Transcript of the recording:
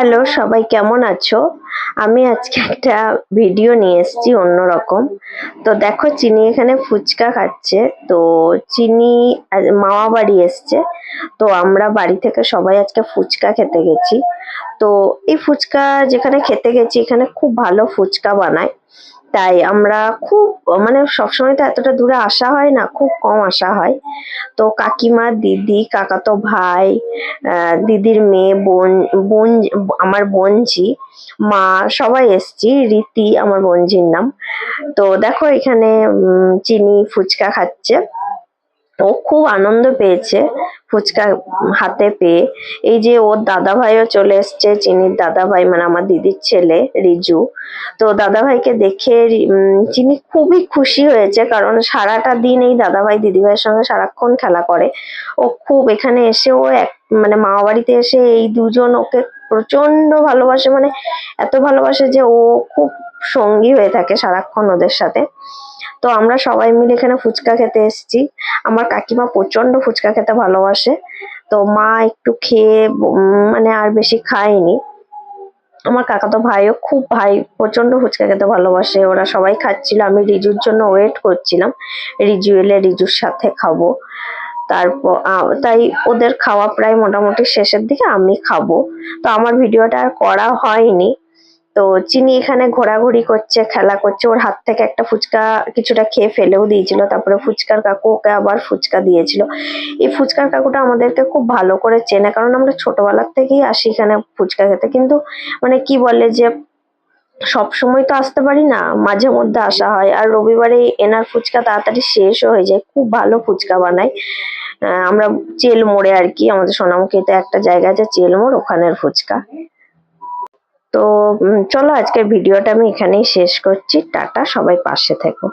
Hello, সবাই কেমন আছো? আমি আজকে একটা ভিডিও নিয়ে এসেছি অন্যরকম। তো দেখো, চিনি এখানে ফুচকা খাচ্ছে। তো চিনি আজ মামা বাড়ি এসছে। তো আমরা বাড়ি থেকে সবাই আজকে ফুচকা খেতে গেছি। তো এই ফুচকা যেখানে খেতে গেছি, এখানে খুব ভালো ফুচকা বানায়। তাই আমরা খুব, মানে সবসময় তো এতটা দূরে আসা হয় না, খুব কম আসা হয়। তো কাকিমা, দিদি, কাকাতো ভাই, দিদির মেয়ে, বোন, বোন, আমার বোনঝি, মা, সবাই এসছি। রীতি আমার বোনঝির নাম। তো দেখো এখানে চিনি ফুচকা খাচ্ছে। ও খুব আনন্দ পেয়েছে ফুচকা হাতে পেয়ে। এই যে ওর দাদা ভাইও চলে এসছে, চিনির দাদা ভাই, মানে আমার দিদির ছেলে রিজু। তো দাদা ভাইকে দেখে চিনি খুবই খুশি হয়েছে, কারণ সারাটা দিন এই দাদা ভাই দিদি ভাইয়ের সঙ্গে সারাক্ষণ খেলা করে। ও খুব এখানে এসে ও এক, মানে মামা বাড়িতে এসে এই দুজন ওকে প্রচন্ড ভালোবাসে, মানে এত ভালোবাসে যে ও খুব সঙ্গী হয়ে থাকে সারাক্ষণ ওদের সাথে। তো আমরা সবাই মিলে এখানে ফুচকা খেতে এসেছি। আমার কাকিমা প্রচন্ড ফুচকা খেতে ভালোবাসে। তো মা একটু খেয়ে মানে আর বেশি খায়নি। আমার কাকাতো ভাইও খুব, ভাই প্রচন্ড ফুচকা খেতে ভালোবাসে। ওরা সবাই খাচ্ছিল, আমি রিজুর জন্য ওয়েট করছিলাম, রিজু এলে রিজুর সাথে খাবো। তারপর তাই ওদের খাওয়া প্রায় মোটামুটি শেষের দিকে আমি খাবো। তো আমার ভিডিওটা আর করা হয়নি। তো চিনি এখানে ঘোরাঘুরি করছে, খেলা করছে। ওর হাত থেকে একটা ফুচকা কিছুটা খেয়ে ফেলেও দিয়েছিল। তারপরে ফুচকার কাকু ওকে আবার ফুচকা দিয়েছিল। এই ফুচকার কাকুটা আমাদেরকে খুব ভালো করে চেনে, কারণ আমরা ছোটবেলার থেকেই আসি এখানে ফুচকা খেতে। কিন্তু মানে কি বলে যে, সব সময় তো আসতে পারি না, মাঝে মধ্যে আসা হয়। আর রবিবারে এনার ফুচকা তাড়াতাড়ি শেষও হয়ে যায়, খুব ভালো ফুচকা বানায়। আমরা চেল মোড়ে আর কি, আমাদের সোনামুখীতে একটা জায়গা আছে চেল মোড়, ওখানের ফুচকা। তো চলো আজকের ভিডিওটা আমি এখানেই শেষ করছি। টাটা, সবাই পাশে থেকো।